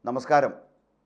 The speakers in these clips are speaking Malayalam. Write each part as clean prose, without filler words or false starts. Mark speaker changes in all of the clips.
Speaker 1: നമസ്കാരം.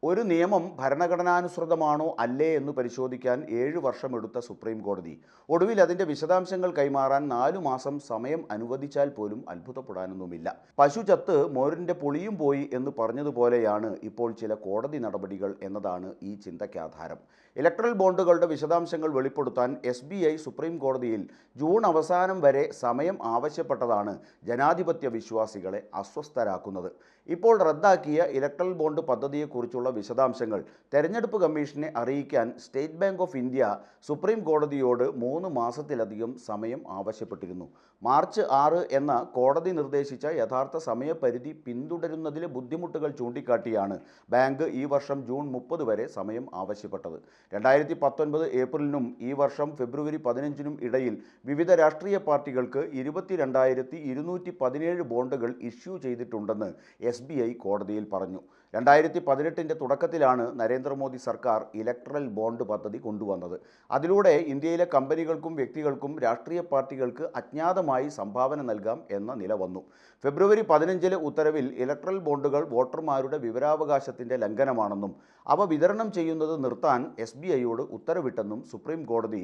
Speaker 1: ഒരു നിയമം ഭരണഘടനാനുസൃതമാണോ അല്ലേ എന്ന് പരിശോധിക്കാൻ 7 വർഷമെടുത്ത സുപ്രീം കോടതി ഒടുവിൽ അതിൻ്റെ വിശദാംശങ്ങൾ കൈമാറാൻ 4 മാസം സമയം അനുവദിച്ചാൽ പോലും അത്ഭുതപ്പെടാനൊന്നുമില്ല. പശു ചത്ത് മോരിൻ്റെ പുളിയും പോയി എന്ന് പറഞ്ഞതുപോലെയാണ് ഇപ്പോൾ ചില കോടതി നടപടികൾ എന്നതാണ് ഈ ചിന്തയ്ക്കാധാരം. ഇലക്ട്രൽ ബോണ്ടുകളുടെ വിശദാംശങ്ങൾ വെളിപ്പെടുത്താൻ SBI സുപ്രീം കോടതിയിൽ ജൂൺ അവസാനം വരെ സമയം ആവശ്യപ്പെട്ടതാണ് ജനാധിപത്യ വിശ്വാസികളെ അസ്വസ്ഥരാക്കുന്നത്. ഇപ്പോൾ റദ്ദാക്കിയ ഇലക്ട്രൽ ബോണ്ട് പദ്ധതിയെക്കുറിച്ചുള്ള വിശദാംശങ്ങൾ തെരഞ്ഞെടുപ്പ് കമ്മീഷനെ അറിയിക്കാൻ State Bank of India Supreme കോടതിയോട് 3 മാസത്തിലധികം സമയം ആവശ്യപ്പെട്ടിരുന്നു. മാർച്ച് 6 എന്ന കോടതി നിർദ്ദേശിച്ച യഥാർത്ഥ സമയപരിധി പിന്തുടരുന്നതിലെ ബുദ്ധിമുട്ടുകൾ ചൂണ്ടിക്കാട്ടിയാണ് ബാങ്ക് ഈ വർഷം ജൂൺ 30 വരെ സമയം ആവശ്യപ്പെട്ടത്. 2019 ഏപ്രിലിനും ഈ വർഷം ഫെബ്രുവരി 15-നും ഇടയിൽ വിവിധ രാഷ്ട്രീയ പാർട്ടികൾക്ക് 22,217 ബോണ്ടുകൾ ഇഷ്യൂ ചെയ്തിട്ടുണ്ടെന്ന് SBI കോടതിയിൽ പറഞ്ഞു. 2018 തുടക്കത്തിലാണ് നരേന്ദ്രമോദി സർക്കാർ ഇലക്ട്രൽ ബോണ്ട് പദ്ധതി കൊണ്ടുവന്നത്. അതിലൂടെ ഇന്ത്യയിലെ കമ്പനികൾക്കും വ്യക്തികൾക്കും രാഷ്ട്രീയ പാർട്ടികൾക്ക് അജ്ഞാതമായി സംഭാവന നൽകാം എന്ന നില വന്നു. ഫെബ്രുവരി 15 ഉത്തരവിൽ ഇലക്ട്രൽ ബോണ്ടുകൾ വോട്ടർമാരുടെ വിവരാവകാശത്തിൻ്റെ ലംഘനമാണെന്നും അവ വിതരണം ചെയ്യുന്നത് നിർത്താൻ SBIയോട് ഉത്തരവിട്ടെന്നും സുപ്രീം കോടതി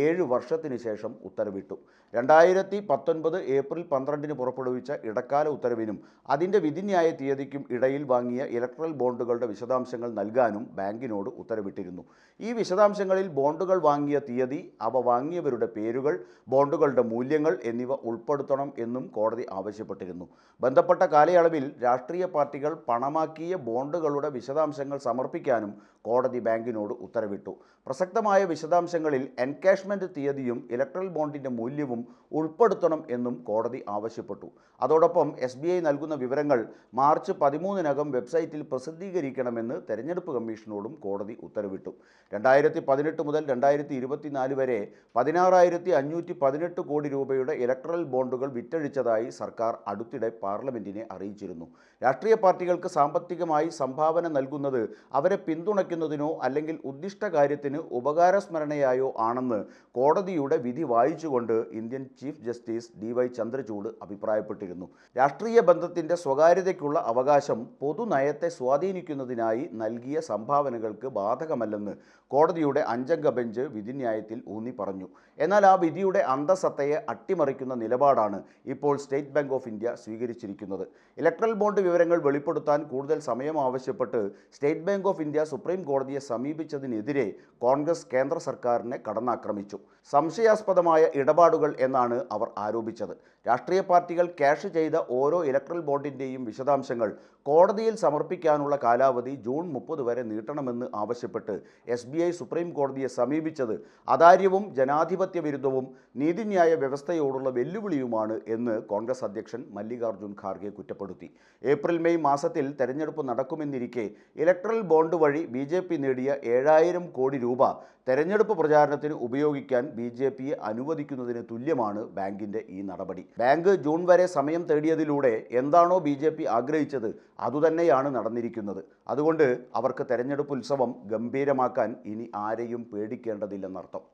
Speaker 1: 7 വർഷത്തിന് ശേഷം ഉത്തരവിട്ടു. 2019 ഏപ്രിൽ 12-ന് പുറപ്പെടുവിച്ച ഇടക്കാല ഉത്തരവിനും അതിൻ്റെ വിധിന്യായ തീയതിക്കും ഇടയിൽ വാങ്ങിയ ഇലക്ട്രൽ ബോണ്ടുകളുടെ വിശദാംശങ്ങൾ നൽകാനും ബാങ്കിനോട് ഉത്തരവിട്ടിരുന്നു. ഈ വിശദാംശങ്ങളിൽ ബോണ്ടുകൾ വാങ്ങിയ തീയതി, അവ വാങ്ങിയവരുടെ പേരുകൾ, ബോണ്ടുകളുടെ മൂല്യങ്ങൾ എന്നിവ ഉൾപ്പെടുത്തണം എന്നും കോടതി ആവശ്യപ്പെട്ടിരുന്നു. ബന്ധപ്പെട്ട കാലയളവിൽ രാഷ്ട്രീയ പാർട്ടികൾ പണമാക്കിയ ബോണ്ടുകളുടെ വിശദാംശങ്ങൾ സമർപ്പിക്കാനും കോടതി ബാങ്കിനോട് ഉത്തരവിട്ടു. പ്രസക്തമായ വിശദാംശങ്ങളിൽ എൻകാഷ്മെൻറ്റ് തീയതിയും ഇലക്ട്രൽ ബോണ്ടിൻ്റെ മൂല്യവും ഉൾപ്പെടുത്തണം എന്നും കോടതി ആവശ്യപ്പെട്ടു. അതോടൊപ്പം SBI നൽകുന്ന വിവരങ്ങൾ മാർച്ച് 13-നകം വെബ്സൈറ്റിൽ പ്രസിദ്ധീകരിക്കണമെന്ന് തെരഞ്ഞെടുപ്പ് കമ്മീഷനോടും കോടതി ഉത്തരവിട്ടു. 2018 മുതൽ 2024 വരെ 16,518 കോടി രൂപയുടെ ഇലക്ട്രൽ ബോണ്ടുകൾ വിറ്റഴിച്ചതായി സർക്കാർ അടുത്തിടെ പാർലമെൻറ്റിനെ അറിയിച്ചിരുന്നു. രാഷ്ട്രീയ പാർട്ടികൾക്ക് സാമ്പത്തികമായി സംഭാവന നൽകുന്നത് അവരെ പിന്തുണയ്ക്കുന്നതിനോ അല്ലെങ്കിൽ ഉദ്ദിഷ്ട കാര്യത്തിന് ഉപകാരസ്മരണയായോ ആണെന്ന് കോടതിയുടെ വിധി വായിച്ചുകൊണ്ട് Indian chief justice DY Chandrachud അഭിപ്രായപ്പെട്ടിരുന്നു. രാഷ്ട്രീയ ബന്ധത്തിൻ്റെ സ്വകാര്യതയ്ക്കുള്ള അവകാശം പൊതുനയത്തെ സ്വാധീനിക്കുന്നതിനായി നൽകിയ സംഭാവനകൾക്ക് ബാധകമല്ലെന്ന് കോടതിയുടെ 5-അംഗ ബെഞ്ച് വിധിന്യായത്തിൽ ഊന്നി പറഞ്ഞു. എന്നാൽ ആ വിധിയുടെ അന്തസത്തയെ അട്ടിമറിക്കുന്ന നിലപാടാണ് ഇപ്പോൾ സ്റ്റേറ്റ് ബാങ്ക് ഓഫ് ഇന്ത്യ സ്വീകരിച്ചിരിക്കുന്നത്. ഇലക്ട്രൽ ബോണ്ട് വിവരങ്ങൾ വെളിപ്പെടുത്താൻ കൂടുതൽ സമയം ആവശ്യപ്പെട്ട് state Bank of India supreme കോടതിയെ സമീപിച്ചതിനെതിരെ കോൺഗ്രസ് കേന്ദ്ര സർക്കാരിനെ കടന്നാക്രമിച്ചു. സംശയാസ്പദമായ ഇടപാടുകൾ എന്നാണ് അവർ ആരോപിച്ചത്. രാഷ്ട്രീയ പാർട്ടികൾ ക്യാഷ് ചെയ്ത ഓരോ ഇലക്ട്രൽ ബോണ്ടിൻ്റെയും വിശദാംശങ്ങൾ കോടതിയിൽ സമർപ്പിക്കാനുള്ള കാലാവധി ജൂൺ 30 വരെ നീട്ടണമെന്ന് ആവശ്യപ്പെട്ട് SBI സുപ്രീം കോടതിയെ സമീപിച്ചത് അദാര്യവും ജനാധിപത്യ വിരുദ്ധവും നീതിന്യായ വ്യവസ്ഥയോടുള്ള വെല്ലുവിളിയുമാണ് എന്ന് കോൺഗ്രസ് അധ്യക്ഷൻ മല്ലികാർജ്ജുൻ ഖാർഗെ കുറ്റപ്പെടുത്തി. ഏപ്രിൽ-മെയ് മാസത്തിൽ തെരഞ്ഞെടുപ്പ് നടക്കുമെന്നിരിക്കെ ഇലക്ട്രൽ ബോണ്ട് വഴി BJP നേടിയ 7,000 കോടി രൂപ തെരഞ്ഞെടുപ്പ് പ്രചാരണത്തിന് ഉപയോഗിക്കാൻ BJPയെ അനുവദിക്കുന്നതിന് തുല്യമാണ് ബാങ്കിൻ്റെ ഈ നടപടി. ബാങ്ക് ജൂൺ വരെ സമയം തേടിയതിലൂടെ എന്താണോ BJP ആഗ്രഹിച്ചത് അതുതന്നെയാണ് നടന്നിരിക്കുന്നത്. അതുകൊണ്ട് അവർക്ക് തെരഞ്ഞെടുപ്പ് ഉത്സവം ഗംഭീരമാക്കാൻ ഇനി ആരെയും പേടിക്കേണ്ടതില്ലെന്നർത്ഥം.